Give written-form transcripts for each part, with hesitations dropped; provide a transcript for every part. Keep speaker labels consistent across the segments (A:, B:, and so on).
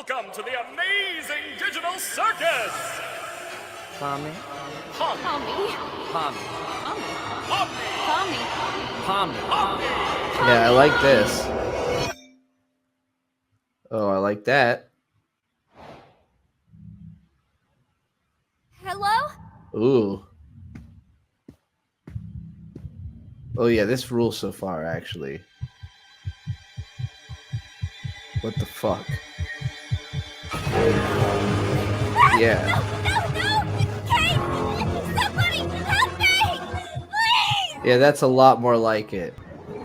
A: Welcome to the amazing digital circus!
B: Pommy?
A: Pommy.
B: Pommy.
A: Pommy.
B: Pommy.
C: Yeah, I like this. Oh, I like that.
D: Hello?
C: Ooh. Oh yeah, this rules so far, actually. What the fuck? Yeah.
D: No! Kate! Somebody help me! Please!
C: Yeah, that's a lot more like it.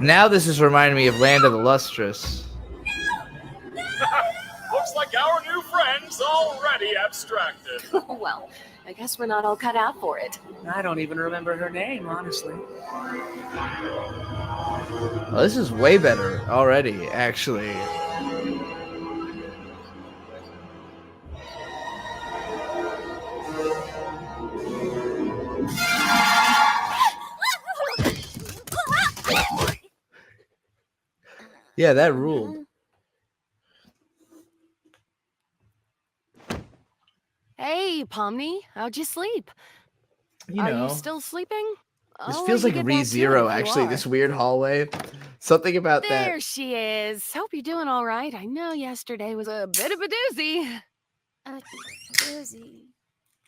C: Now this is reminding me of Land of the Lustrous.
A: Looks like our new friend's already abstracted.
E: Well, I guess we're not all cut out for it.
B: I don't even remember her name, honestly.
C: Oh, this is way better already, actually. Yeah, that ruled.
E: Hey, Pomni, how'd you sleep?
C: You
E: Are
C: know,
E: you still sleeping?
C: this
E: I'll
C: feels
E: let
C: like
E: you get back to it
C: ReZero,
E: if you
C: actually,
E: are.
C: this weird hallway. Something about
E: There
C: that.
E: she is. Hope you're doing all right. I know yesterday was a bit of a doozy.
D: Susie.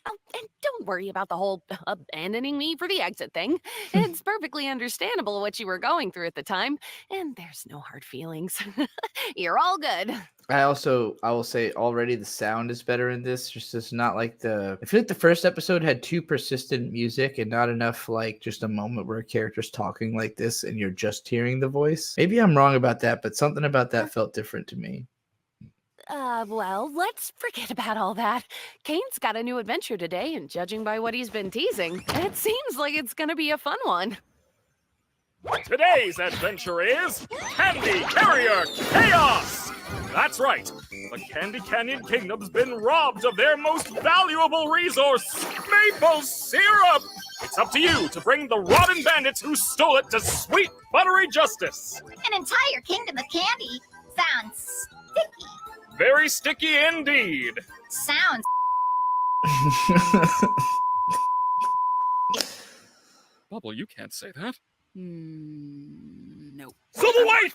E: Oh, and don't worry about the whole abandoning me for the exit thing. It's perfectly understandable what you were going through at the time, and there's no hard feelings. You're all good.
C: I will say already the sound is better in this. Just it's not like I feel like the first episode had too persistent music and not enough like just a moment where a character's talking like this and you're just hearing the voice. Maybe I'm wrong about that, but something about that felt different to me.
E: Well, let's forget about all that. Kane's got a new adventure today, and judging by what he's been teasing, it seems like it's gonna be a fun one.
A: Today's adventure is Candy Carrier Chaos! That's right, the Candy Canyon Kingdom's been robbed of their most valuable resource, maple syrup! It's up to you to bring the rotten bandits who stole it to sweet, buttery justice!
D: An entire kingdom of candy sounds sticky.
A: Very sticky indeed!
D: Sounds
A: Bubble, you can't say that.
E: No.
A: So wait!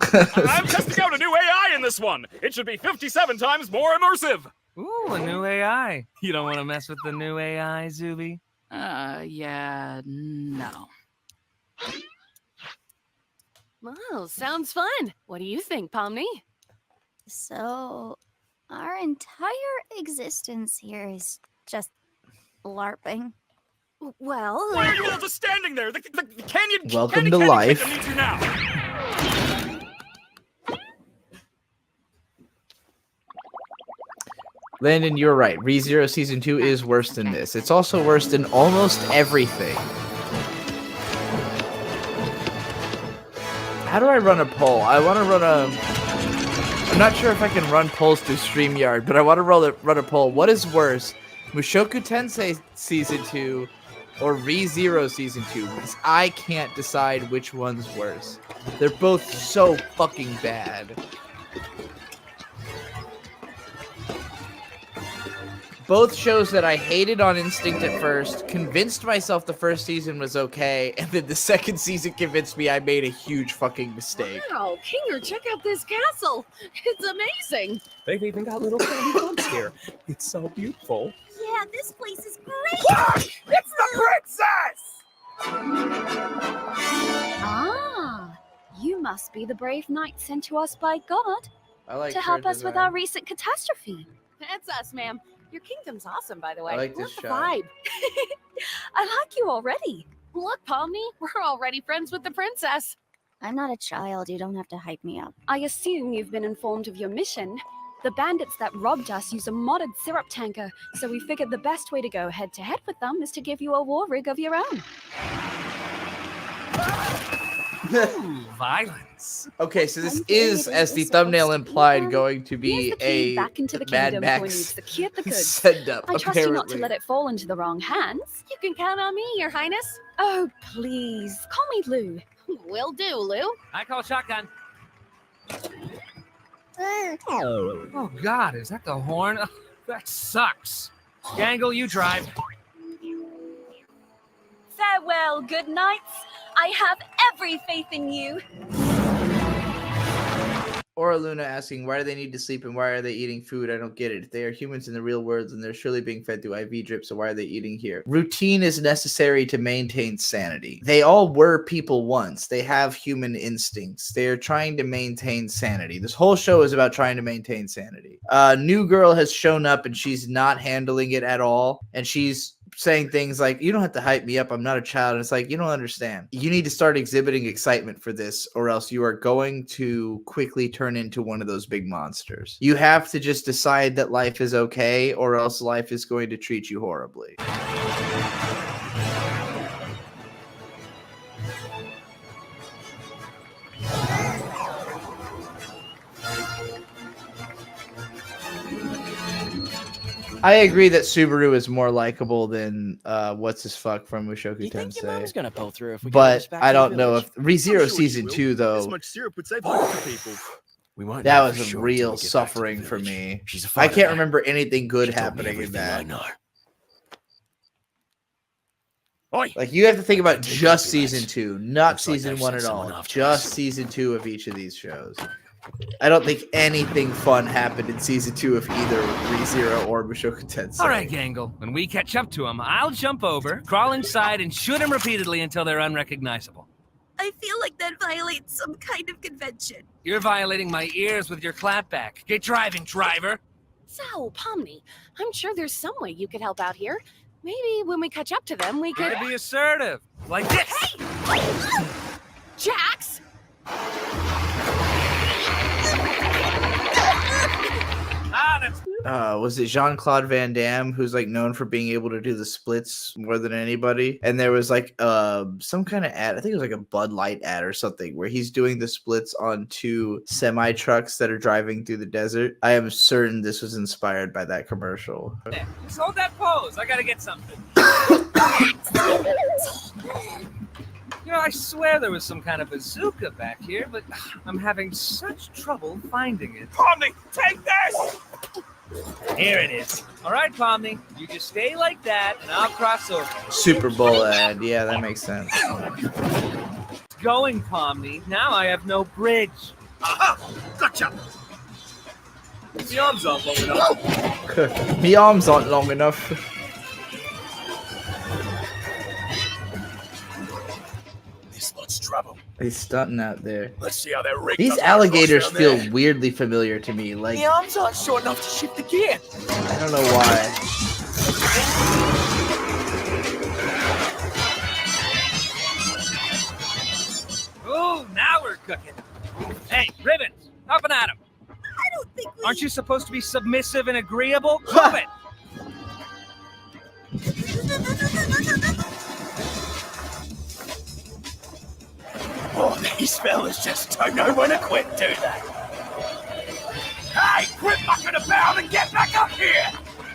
A: I'm testing out a new AI in this one! It should be 57 times more immersive!
B: Ooh, a new AI. You don't want to mess with the new AI, Zuby?
E: Yeah, no. Well, sounds fun. What do you think, Pomni?
D: so. Our entire existence here is just LARPing.
E: Well,
A: Why are you all just standing there? The canyon
C: Welcome
A: Candy
C: to
A: Canyon
C: life.
A: Kingdom needs you now!
C: Landon, you're right. ReZero Season 2 is worse than this. It's also worse than almost everything. How do I run a poll? I want to run a... I'm not sure if I can run polls through StreamYard, but I want to run a poll. What is worse, Mushoku Tensei Season 2 or ReZero Season 2? Because I can't decide which one's worse. They're both so fucking bad. Both shows that I hated on instinct at first, convinced myself the first season was okay, and then the second season convinced me I made a huge fucking mistake.
E: wow, Kinger, check out this castle. It's amazing.
F: They've even got little candy bugs here. It's so beautiful.
D: Yeah, this place is great.
F: It's the princess!
G: Ah, you must be the brave knight sent to us by God
C: I like
G: to help
C: her
G: us with
C: design.
G: our recent catastrophe.
E: That's us, ma'am. Your kingdom's awesome, by the way.
C: I like this
E: Love the
C: shot.
E: vibe.
G: I like you already.
E: Look, Pomni, we're already friends with the princess.
G: I'm not a child. You don't have to hype me up. I assume you've been informed of your mission. The bandits that robbed us use a modded syrup tanker, so we figured the best way to go head-to-head with them is to give you a war rig of your own.
B: Ooh, violence.
C: Okay, so this
G: I'm
C: is,
G: very
C: as the
G: supposed
C: thumbnail
G: to
C: implied,
G: be.
C: going to
G: Here's
C: be
G: the key
C: a
G: back into the
C: Mad
G: kingdom when you've
C: Max
G: secured the goods.
C: send-up,
G: I trust you not to
C: apparently.
G: let it fall into the wrong hands.
E: You can count on me, Your Highness.
G: Oh, please. Call me Lou.
E: Will do, Lou.
B: I call shotgun. Oh, God, is that the horn? Ugh, that sucks. Gangle, you drive.
G: Farewell, good knights. I have every faith in you.
C: Or Luna asking, why do they need to sleep and why are they eating food? I don't get it. If they are humans in the real world and they're surely being fed through IV drips, so why are they eating here? Routine is necessary to maintain sanity. They all were people once. They have human instincts. They are trying to maintain sanity. This whole show is about trying to maintain sanity. New girl has shown up and she's not handling it at all. And she's saying things like, you don't have to hype me up, I'm not a child. And it's like, you don't understand. You need to start exhibiting excitement for this or else you are going to quickly turn into one of those big monsters. You have to just decide that life is okay or else life is going to treat you horribly. I agree that Subaru is more likable than what's his fuck from Mushoku
H: You think your mom's
C: Tensei.
H: gonna pull through if we
C: But
H: get
C: I don't know
H: village?
C: if ReZero
A: I'm sure
C: season
A: she will.
C: 2
A: This
C: though.
A: much syrup would save hundreds of people.
H: We won't
C: That
H: know
C: was
H: for
C: a
H: sure till
C: real
H: we get back to the
C: suffering for
H: village.
C: me.
H: She's a
C: I
H: fighter
C: can't
H: now.
C: remember anything good
H: She told me
C: happening in
H: everything I
C: that.
H: know.
A: Oi!
C: Like you have to think about
H: Take
C: just
H: it, lads.
C: season 2, not
H: Looks like
C: season
H: they've
C: 1
H: sent
C: at
H: someone
C: all.
H: after
C: Just
H: us.
C: season 2 of each of these shows. I don't think anything fun happened in season 2 of either ReZero or Mushoku Tensei.
B: All right, Gangle. When we catch up to them, I'll jump over, crawl inside, and shoot them repeatedly until they're unrecognizable.
I: I feel like that violates some kind of convention.
B: You're violating my ears with your clapback. Get driving, driver.
E: So, Pomni, I'm sure there's some way you could help out here. Maybe when we catch up to them, we could...
B: Try to be assertive. Like this.
E: Jax!
B: Ah, that's...
C: Was it Jean-Claude Van Damme who's like known for being able to do the splits more than anybody? And there was like some kind of ad, I think it was like a Bud Light ad or something, where he's doing the splits on 2 semi trucks that are driving through the desert. I am certain this was inspired by that commercial.
B: There. Just hold that pose. I gotta get something. You know, I swear there was some kind of bazooka back here, but I'm having such trouble finding it.
A: Pomni, take this!
B: Here it is. All right, Pomni, you just stay like that, and I'll cross over.
C: Super Bowl ad, yeah, that makes sense.
B: It's going, Pomni. Now I have no bridge.
A: Aha! Gotcha! The arms aren't long enough.
C: My arms aren't long enough.
A: This lot's trouble.
C: He's stunting out there.
A: Let's see how they're rigged.
C: These
A: up that
C: alligators
A: cross down
C: feel
A: there.
C: weirdly familiar to me. Like,
H: The arms aren't short enough to shift the gear.
C: I don't know why.
B: Ooh, now we're cooking. Hey, Ribbons, up and at 'em.
I: I don't think we...
B: Aren't you supposed to be submissive and agreeable? Move it.
A: Oh, these fellas just don't know when to quit, do they? Hey, quit mucking about and get back up here!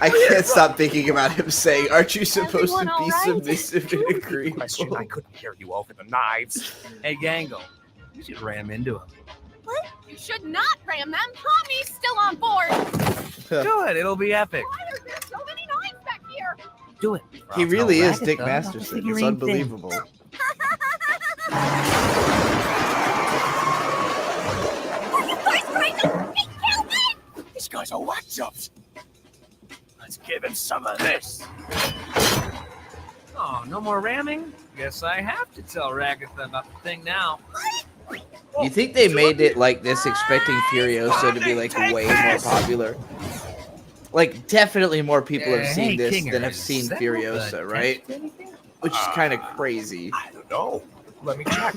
C: I can't stop thinking about him saying, aren't you supposed
E: Everyone
C: to
E: all
C: be
E: right?
C: submissive and agreeable?
A: Question, I couldn't hear you over the knives.
B: Hey, Gangle, you should ram into him.
E: You should not ram them. Pomni's still on board.
B: Do it. It'll be epic.
E: Why are there so many knives back here?
B: Do it.
C: He really is Dick Masterson. It's unbelievable.
A: These guys are whack jobs. Let's give him some of this.
B: Oh, no more ramming? Guess I have to tell Ragatha about the thing now.
C: You think they made it like this expecting Furiosa to be like way more popular? Like, definitely more people have seen
B: Hey,
C: this
B: Kinger,
C: than have
B: is
C: seen
B: that
C: Furiosa,
B: the
C: right?
B: text anything?
C: Which is kind of crazy.
A: I don't know. Let me check.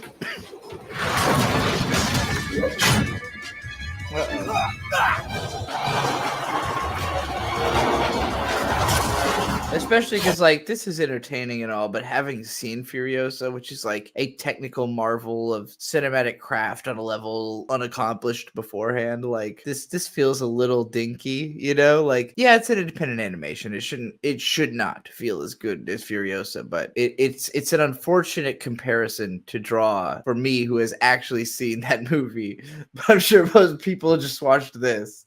C: Especially because, like, this is entertaining and all, but having seen Furiosa, which is like a technical marvel of cinematic craft on a level unaccomplished beforehand, like this feels a little dinky, you know? Like, yeah, it's an independent animation. It should not feel as good as Furiosa, but it's an unfortunate comparison to draw for me, who has actually seen that movie. But I'm sure most people just watched this.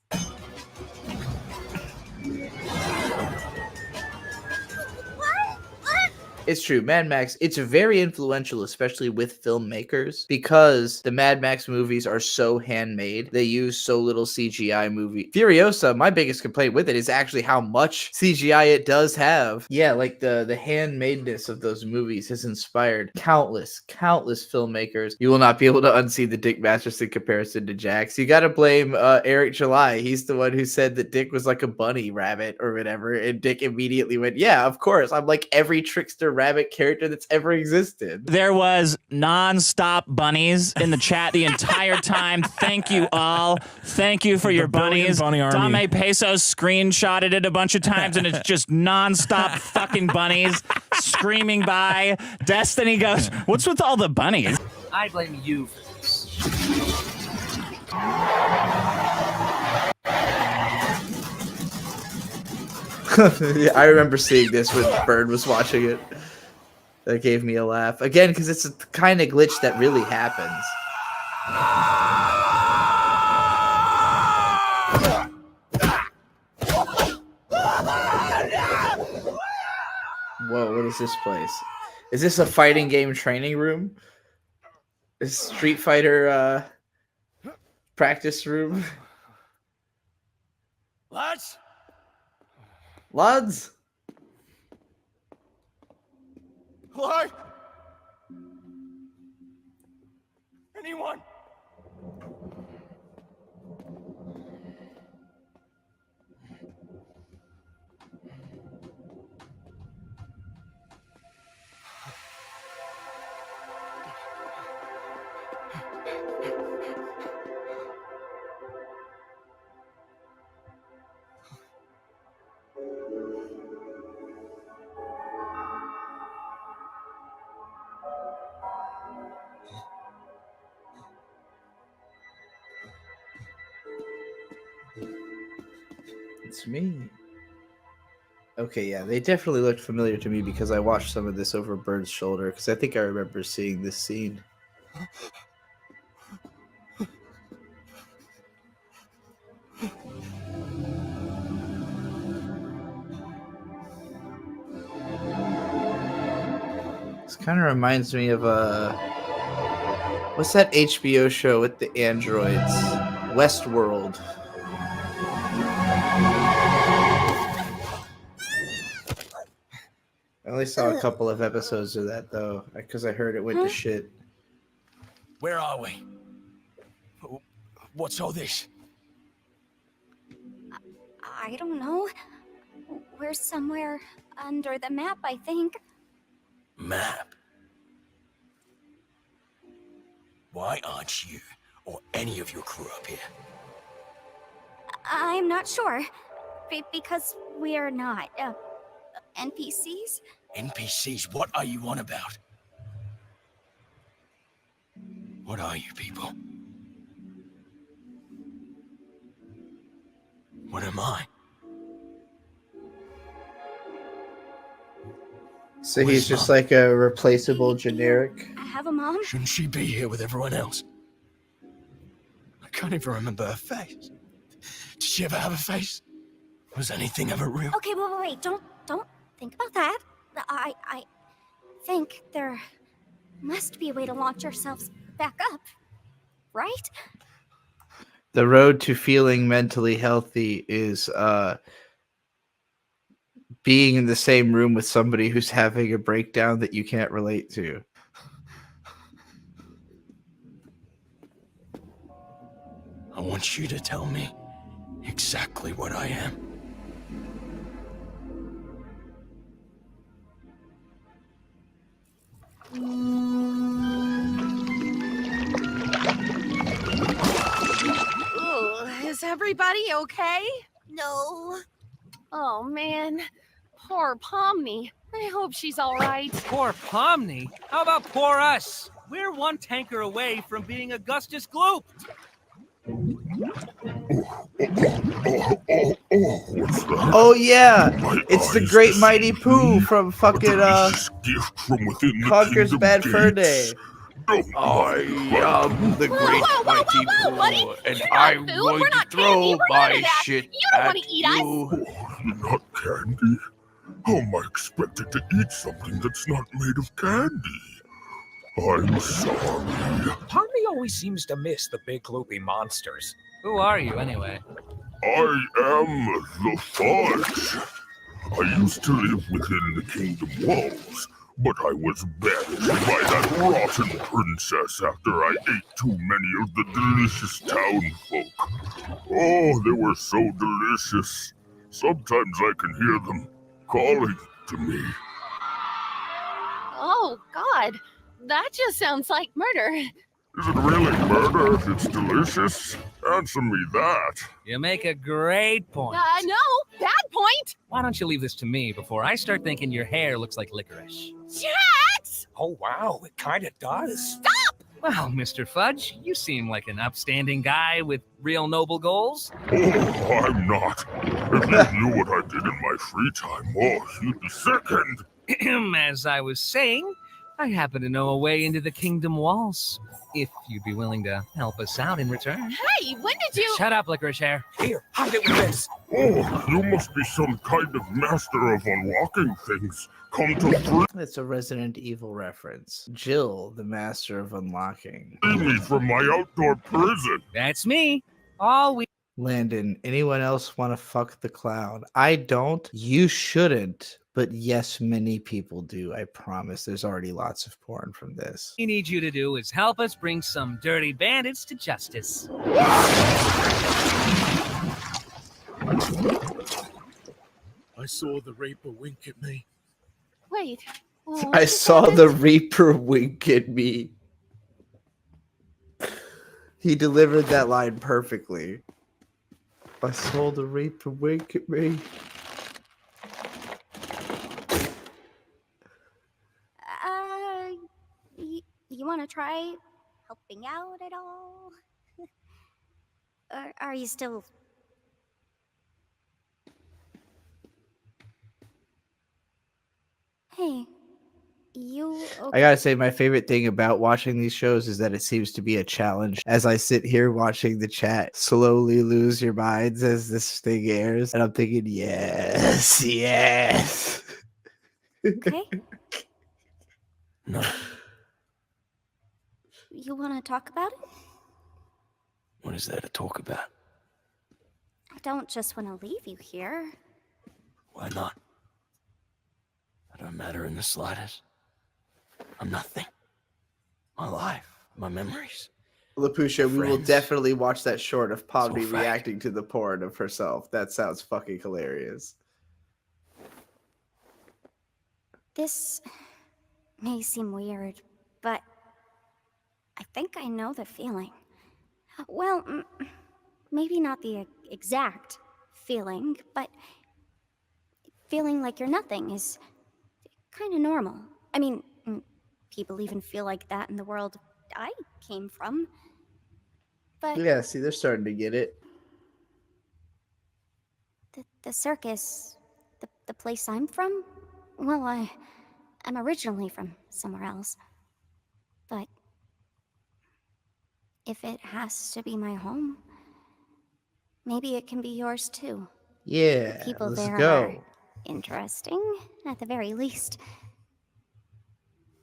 C: It's true. Mad Max, it's very influential, especially with filmmakers, because the Mad Max movies are so handmade. They use so little CGI movie. Furiosa, my biggest complaint with it is actually how much CGI it does have. Yeah, like the handmadeness of those movies has inspired countless filmmakers. You will not be able to unsee the Dick Masterson comparison to Jax. You gotta blame Eric July. He's the one who said that Dick was like a bunny rabbit or whatever, and Dick immediately went, yeah, of course. I'm like every trickster rabbit character that's ever existed.
J: There was non-stop bunnies in the chat the entire time. Thank you all. Thank you for your bunnies.
F: Bunny army.
J: Dame Pesos screenshotted it a bunch of times, and it's just non-stop fucking bunnies screaming by. Destiny goes, what's with all the bunnies?
B: I blame you for this.
C: Yeah, I remember seeing this when Bird was watching it. That gave me a laugh. Again, because it's a kind of glitch that really happens. Whoa, what is this place? Is this a fighting game training room? Is Street Fighter practice room?
H: Lads?
C: Lads?
H: Hello? Anyone?
C: It's me. Okay, yeah, they definitely looked familiar to me because I watched some of this over Bird's shoulder, because I think I remember seeing this scene. This kind of reminds me of what's that HBO show with the androids? Westworld. I only saw a couple of episodes of that though, because I heard it went to shit.
H: Where are we? What's all this?
D: I don't know. We're somewhere under the map, I think.
H: Map? Why aren't you or any of your crew up here?
D: I'm not sure. Because we're not NPCs.
H: NPCs? What are you on about? What are you people? What am I?
C: So he's just like a replaceable generic.
D: I have a mom.
H: Shouldn't she be here with everyone else? I can't even remember her face. Did she ever have a face? Was anything ever real?
D: Okay, wait. Don't think about that. I think there must be a way to launch ourselves back up, right?
C: The road to feeling mentally healthy is being in the same room with somebody who's having a breakdown that you can't relate to.
H: I want you to tell me exactly what I am.
E: Ooh, is everybody okay?
I: No.
E: Oh man, Poor Pomni. I hope she's all right.
B: Poor Pomni? How about poor us? We're one tanker away from being Augustus Gloop.
K: What's that?
C: Oh yeah,
K: My
C: it's the
K: eyes
C: Great
K: deceive
C: Mighty Pooh
K: me.
C: from
K: A
C: fucking
K: delicious gift from within the
C: Conker's
K: kingdom
C: Bad Fur
K: gates.
C: Day.
K: Don't
C: I am the Great Mighty Pooh, and
E: You're
C: I'm
E: not food.
C: going
E: We're
C: to
E: not
C: throw
E: candy. We're none
C: my
E: of that.
C: shit
E: You don't
C: at
E: want to eat us.
C: you.
K: You're not candy. How am I expected to eat something that's not made of candy? I'm sorry.
F: Pomni always seems to miss the big gloopy monsters.
B: Who are you, anyway?
K: I am the Fudge. I used to live within the kingdom walls, but I was banished by that rotten princess after I ate too many of the delicious town folk. Oh, they were so delicious. Sometimes I can hear them calling to me.
E: Oh, God. That just sounds like murder.
K: Is it really murder if it's delicious? Answer me that.
B: You make a great point.
E: No, bad point.
B: Why don't you leave this to me before I start thinking your hair looks like licorice?
E: Jax!
F: Oh, wow, it kind of does.
E: Stop!
B: Well, Mr. Fudge, you seem like an upstanding guy with real noble goals.
K: Oh, I'm not. If you knew what I did in my free time, oh, you'd be sickened.
B: As I was saying, I happen to know a way into the kingdom walls. If you'd be willing to help us out in return.
E: Hey, when did you...
B: Shut up, licorice hair.
F: Here, hide it with this.
K: Oh, you must be some kind of master of unlocking things. Come to free
C: That's a Resident Evil reference. Jill, the master of unlocking.
K: me from my outdoor prison.
B: That's me. All we...
C: Landon, anyone else want to fuck the clown? I don't. You shouldn't. But yes, many people do. I promise. There's already lots of porn from this.
B: We need you to do is help us bring some dirty bandits to justice.
H: I saw the Reaper wink at me.
E: Wait.
C: I saw the Reaper wink at me. He delivered that line perfectly. I saw the Reaper wink at me.
D: You want to try helping out at all? Or are you still... Hey, you...
C: I gotta say, my favorite thing about watching these shows is that it seems to be a challenge. As I sit here watching the chat slowly lose your minds as this thing airs, and I'm thinking, yes, yes.
D: Okay?
H: No.
D: You want to talk about it?
H: What is there to talk about?
D: I don't just want to leave you here.
H: Why not? I don't matter in the slightest. I'm nothing. My life, my memories.
C: Lapusha, we will
H: Friends.
C: definitely watch that short of Pomni
H: So fake.
C: reacting to the porn of herself. That sounds fucking hilarious.
D: This may seem weird, but I think I know the feeling. Well, maybe not the exact feeling, but feeling like you're nothing is kind of normal. I mean, people even feel like that in the world I came from. But
C: Yeah, see, they're starting to get it.
D: the circus, the place I'm from, well, I'm originally from somewhere else. But if it has to be my home, maybe it can be yours too.
C: Yeah,
D: The people
C: let's
D: there
C: go.
D: are interesting, at the very least.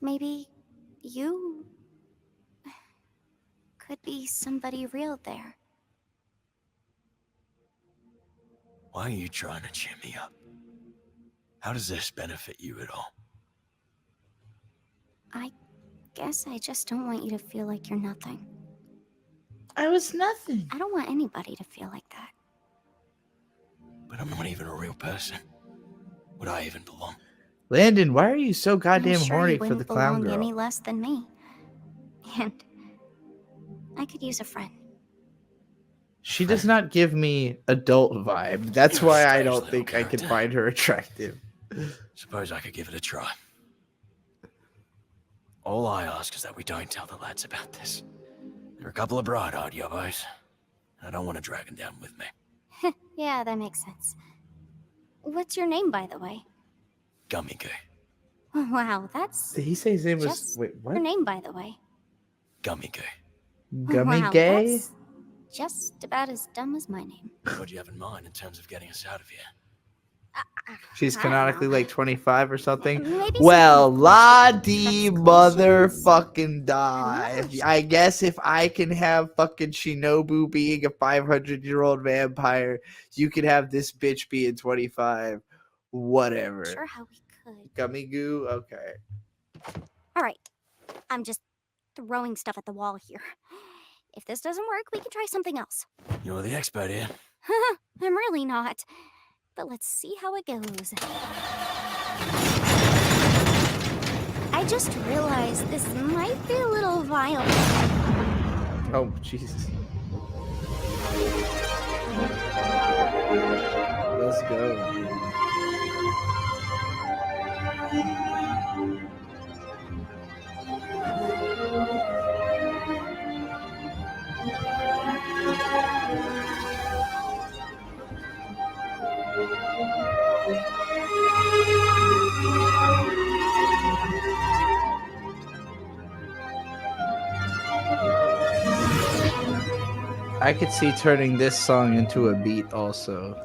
D: Maybe you could be somebody real there.
H: Why are you trying to cheer me up? How does this benefit you at all?
D: I guess I just don't want you to feel like you're nothing.
C: I was nothing.
D: I don't want anybody to feel like that.
H: But I'm not even a real person. Would I even belong?
C: Landon, why are you so goddamn
D: I'm sure
C: horny
D: you
C: for
D: wouldn't
C: the clown
D: belong
C: girl?
D: any less than me. And I could use a friend.
C: She does not give me adult vibe. That's why I don't
H: Strange
C: think I
H: little
C: could
H: character.
C: find her attractive.
H: Suppose I could give it a try. All I ask is that we don't tell the lads about this. They're a couple of bright-eyed yobbos. I don't want to drag them down with me.
D: Yeah, that makes sense. What's your name, by the way?
H: Gummy Goo.
D: Wow, that's
C: Did he say his name was?
D: just
C: Wait, what?
D: your name, by the way.
H: Gummy Goo.
C: Gummy
D: Wow,
C: Gay?
D: that's just about as dumb as my name.
H: What do you have in mind in terms of getting us out of here?
C: She's
D: I don't
C: canonically
D: know.
C: like 25 or something.
D: Maybe
C: Well,
D: something
C: la
D: with
C: di
D: expectations.
C: motherfucking die.
D: Yes.
C: I guess if I can have fucking Shinobu being a 500-year-old vampire, you can have this bitch being 25. Whatever.
D: Sure how we could.
C: Gummy goo? Okay.
D: All right. I'm just throwing stuff at the wall here. If this doesn't work, we can try something else.
H: You're the expert here.
D: I'm really not. But let's see how it goes. I just realized this might be a little violent.
C: Oh, Jesus. Let's go. I could see turning this song into a beat also.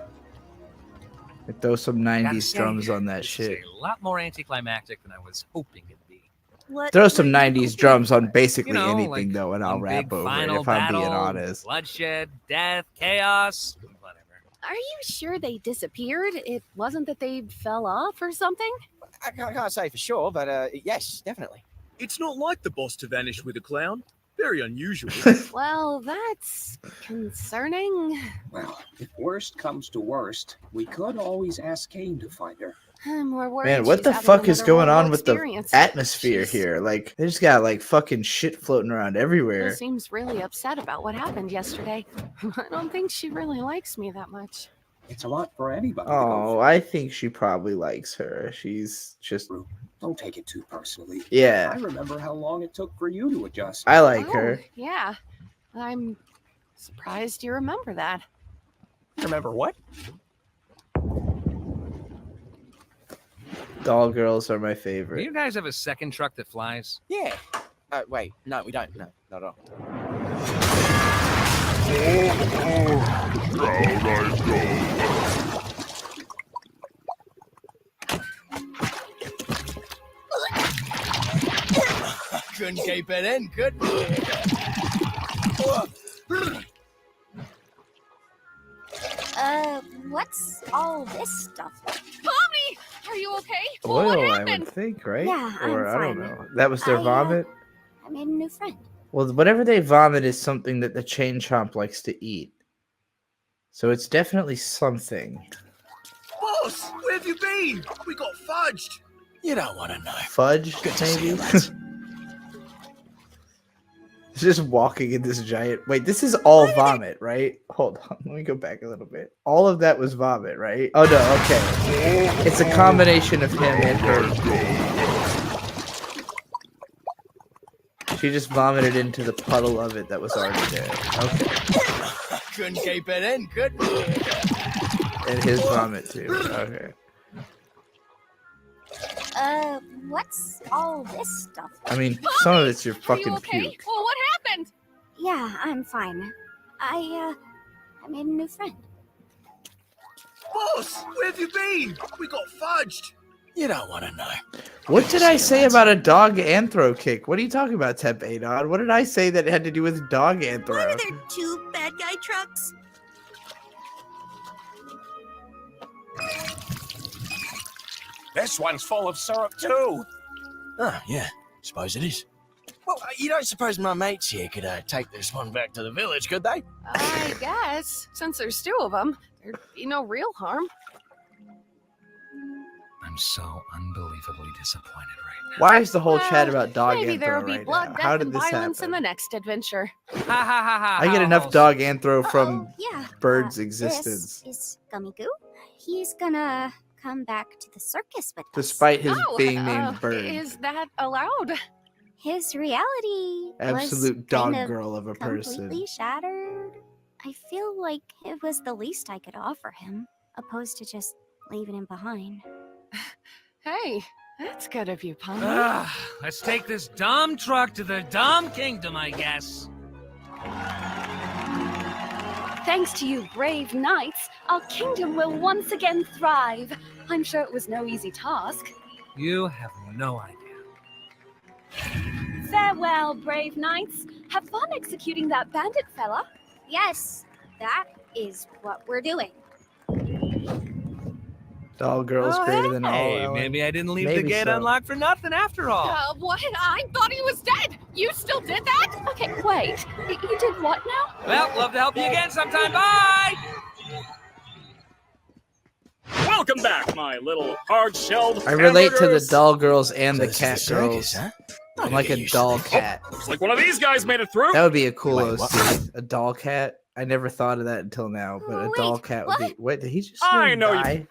C: Like throw some
B: Gotta
C: 90s
B: say,
C: drums on that
B: this
C: shit.
B: is a lot more anticlimactic than I was hoping it'd be.
I: What
C: Throw some
I: were you
C: 90s
I: hoping
C: drums on
I: for?
C: basically
B: You know,
C: anything
B: like
C: though, and I'll
B: one
C: rap
B: big
C: over it
B: final
C: if I'm being
B: battle,
C: honest.
B: Bloodshed, death, chaos, whatever.
E: Are you sure they disappeared? It wasn't that they fell off or something?
F: I can't say for sure, but yes, definitely.
L: It's not like the boss to vanish with a clown. Very unusual.
E: Well, that's concerning.
M: Well, if worst comes to worst, we could always ask Kane to find her.
E: I'm more worried.
C: Man, what
E: she's
C: the
E: having
C: fuck is
E: another
C: going
E: horrible
C: on with the
E: experience.
C: atmosphere
E: She's-
C: here? Like, they just got like fucking shit floating around
E: She
C: everywhere.
E: seems really upset about what happened yesterday. I don't think she really likes me that much.
M: It's a lot for anybody.
C: Oh, I think she probably likes her. She's just,
M: Don't take it too personally.
C: yeah.
M: I remember how long it took for you to adjust.
C: I like
E: Oh,
C: her.
E: Yeah. I'm surprised you remember that.
F: Remember what?
C: Doll girls are my
B: Do
C: favorite.
B: you guys have a second truck that flies?
F: Yeah. Wait, no, we don't. No, not at all.
K: Down I go.
H: Couldn't keep it in, could we?
D: What's all this stuff?
E: Mommy! Are you okay?
C: Oil,
E: what
C: I
E: happened?
C: would think, right?
D: Yeah, I'm
C: Or I don't
D: fine.
C: know. That was their
D: I,
C: vomit?
D: I made a new friend.
C: Well, whatever they vomit is something that the chain chomp likes to eat. So it's definitely something.
L: Boss, where have you been? We got fudged.
H: You don't want to know.
C: Fudge,
H: Good to see you,
C: maybe?
H: lads.
C: It's just walking in this giant. Wait, this is all vomit, right? Hold on. Let me go back a little bit. All of that was vomit, right? Oh, no. Okay. It's a combination of him and her. She just vomited into the puddle of it that was already there. Okay.
H: Couldn't keep it in, could we?
C: And his vomit, too. Okay.
D: What's all this stuff?
C: I mean, some of it's your
E: Are you
C: fucking
E: okay?
C: puke.
E: Well, what happened?
D: Yeah, I'm fine. I made a new friend.
L: Boss, where have you been? We got fudged.
H: You don't want to know.
C: What did I say about a dog anthro kick? What are you talking about, Temp Adon? What did I say that had to do with dog
I: Why
C: anthro?
I: are there two bad guy trucks?
F: This one's full of syrup too.
H: Oh, yeah. Suppose it is. Well, you don't suppose my mates here could take this one back to the village, could they?
E: I guess. Since there's two of them, there'd be no real harm.
B: I'm so unbelievably disappointed right
C: Why is the whole chat
E: Well,
C: about dog
E: Maybe
C: anthro
E: there'll be
C: right
E: blood,
C: now?
E: death,
C: How did
E: and
C: this
E: violence in
C: happen?
E: the next adventure.
B: now. Ha ha ha ha.
C: I get
B: how
C: enough
B: else?
C: dog anthro from
D: Yeah.
C: Bird's
D: This
C: existence.
D: is Gummy Goo. He's gonna come back to the circus with us.
C: Despite his
E: Oh,
C: being named Bird.
E: is that allowed?
D: His reality
C: Absolute
D: was
C: dog
D: kind of
C: girl of a person.
D: completely shattered. I feel like it was the least I could offer him, opposed to just leaving him behind.
E: Hey, that's good of you, Pomni.
B: Let's take this dumb truck to the dumb kingdom, I guess.
G: Thanks to you brave knights, our kingdom will once again thrive. I'm sure it was no easy task.
B: You have no idea.
G: Farewell, brave knights. Have fun executing that bandit fella.
D: Yes, that is what we're doing.
C: Doll girl's greater than all.
B: Hey,
C: Ellen.
B: maybe I didn't leave the
C: Maybe
B: gate
C: so.
B: unlocked for nothing after all.
E: What? I thought he was dead. You still did that?
G: Okay, wait. You did what now?
B: Well, love to help you again sometime. Bye!
A: Welcome back, my little hard-shelled
C: I relate to the
A: hamburgers.
C: doll girls and
H: So
C: the
H: this is
C: cat
H: the circus,
C: girls.
H: huh?
C: I'm like a doll cat.
A: Looks like one of these guys made it through.
C: That would be a cool
H: Wait, what?
C: OC. A doll cat. I never thought of that until now, but a
D: Wait,
C: doll cat would be. Wait, did he just
A: I
C: say
A: know you-
C: die?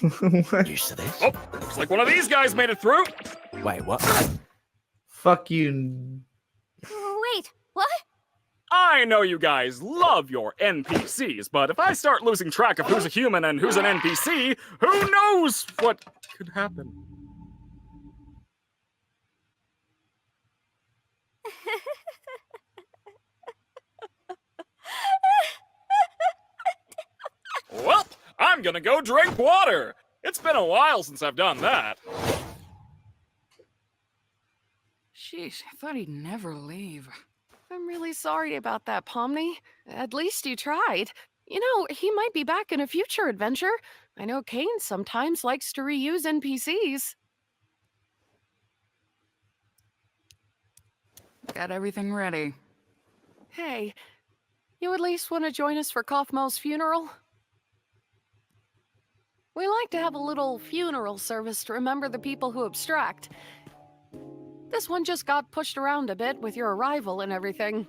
H: You used to this?
A: Oh, looks like one of these guys made it through.
H: Wait, what?
C: Fuck you.
D: Wait, what?
A: I know you guys love your NPCs, but if I start losing track of who's a human and who's an NPC, who knows what could happen? Well, I'm gonna go drink water. It's been a while since I've done that.
E: Sheesh, I thought he'd never leave. I'm really sorry about that, Pomni. At least you tried. You know, he might be back in a future adventure. I know Kane sometimes likes to reuse NPCs.
N: Got everything ready.
E: Hey, you at least want to join us for Kaufmo's funeral? We like to have a little funeral service to remember the people who abstract. This one just got pushed around a bit with your arrival and everything.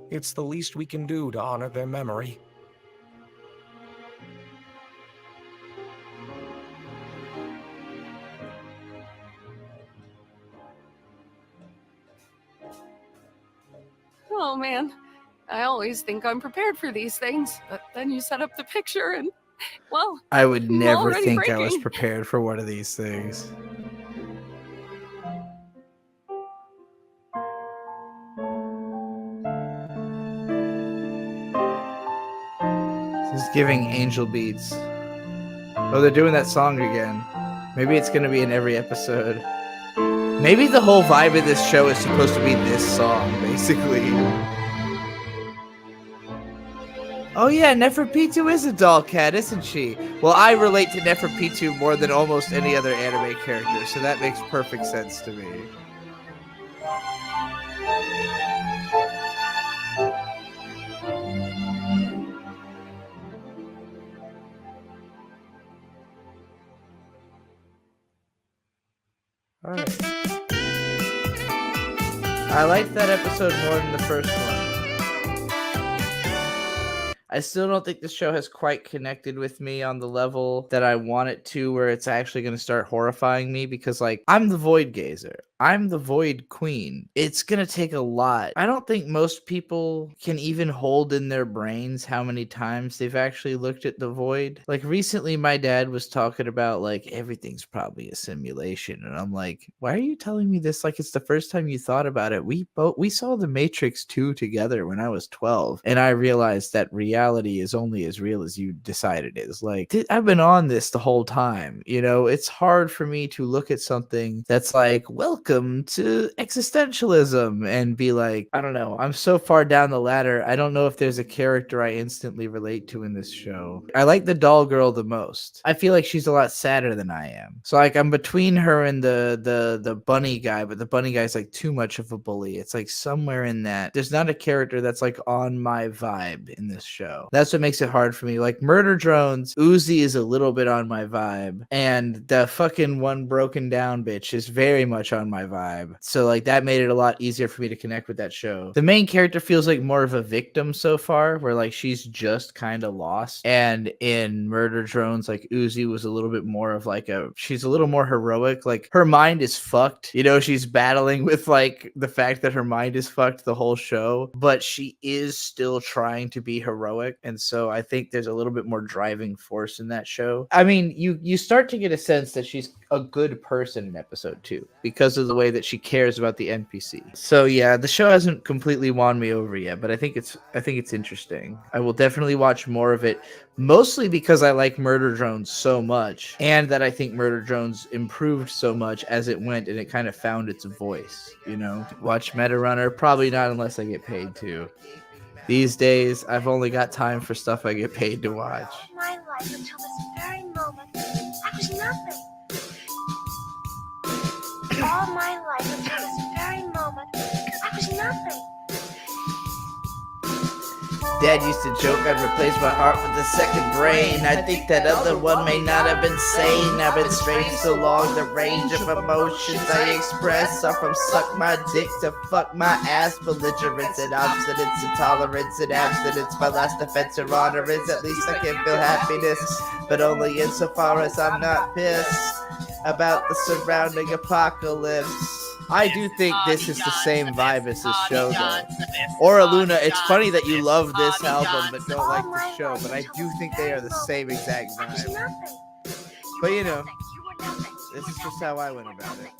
H: It's the least we can do to honor their memory.
E: Oh man, I always think I'm prepared for these things, but then you set up the picture and, well,
C: I would
E: I'm
C: never
E: already
C: think I was
E: breaking.
C: prepared for one of these things. This is giving angel beats. Oh, they're doing that song again. Maybe it's gonna be in every episode. Maybe the whole vibe of this show is supposed to be this song, basically. Oh yeah, Neferpitou is a doll cat, isn't she? Well, I relate to Neferpitou more than almost any other anime character, so that makes perfect sense to me. Alright. I liked that episode more than the first one. I still don't think the show has quite connected with me on the level that I want it to, where it's actually going to start horrifying me, because, like, I'm the Void Gazer. I'm the Void Queen. It's going to take a lot. I don't think most people can even hold in their brains how many times they've actually looked at the Void. Like, recently my dad was talking about, like, everything's probably a simulation. And I'm like, why are you telling me this like it's the first time you thought about it? We saw The Matrix 2 together when I was 12. And I realized that reality is only as real as you decide it is. Like, I've been on this the whole time. You know, it's hard for me to look at something that's like, welcome to existentialism, and be like, I don't know, I'm so far down the ladder, I don't know if there's a character I instantly relate to in this show. I like the doll girl the most. I feel like she's a lot sadder than I am. So, like, I'm between her and the bunny guy, but the bunny guy's like too much of a bully. It's like somewhere in that there's not a character that's like on my vibe in this show. show. That's what makes it hard for me. Like Murder Drones, Uzi is a little bit on my vibe, and the fucking one broken down bitch is very much on my vibe. So like that made it a lot easier for me to connect with that show. The main character feels like more of a victim so far, where like she's just kind of lost. And in Murder Drones, like Uzi was a little bit more of like she's a little more heroic. Like her mind is fucked. You know, she's battling with like the fact that her mind is fucked the whole show, but she is still trying to be heroic. And so I think there's a little bit more driving force in that show. I mean, you start to get a sense that she's a good person in episode 2 because of the way that she cares about the NPC. So yeah, the show hasn't completely won me over yet, but I think it's interesting. I will definitely watch more of it, mostly because I like Murder Drones so much, and that I think Murder Drones improved so much as it went, and it kind of found its voice, you know? Watch Meta Runner? Probably not unless I get paid to. These days, I've only got time for stuff I get paid to watch.
I: My life until this very moment, I was nothing. All my life until this very moment, I was nothing.
C: Dad used to joke I'd replace my heart with a second brain. I think that other one may not have been sane. I've been strange so long, the range of emotions I express are from suck my dick to fuck my ass. Belligerence and obstinance, intolerance and abstinence. My last defense or honor is at least I can feel happiness, but only insofar as I'm not pissed about the surrounding apocalypse. I do think this is the same vibe as this show, though. Ora Luna, it's funny that you love this album but don't like the show, but I do think they are the same exact vibe. But you know, this is just how I went about it.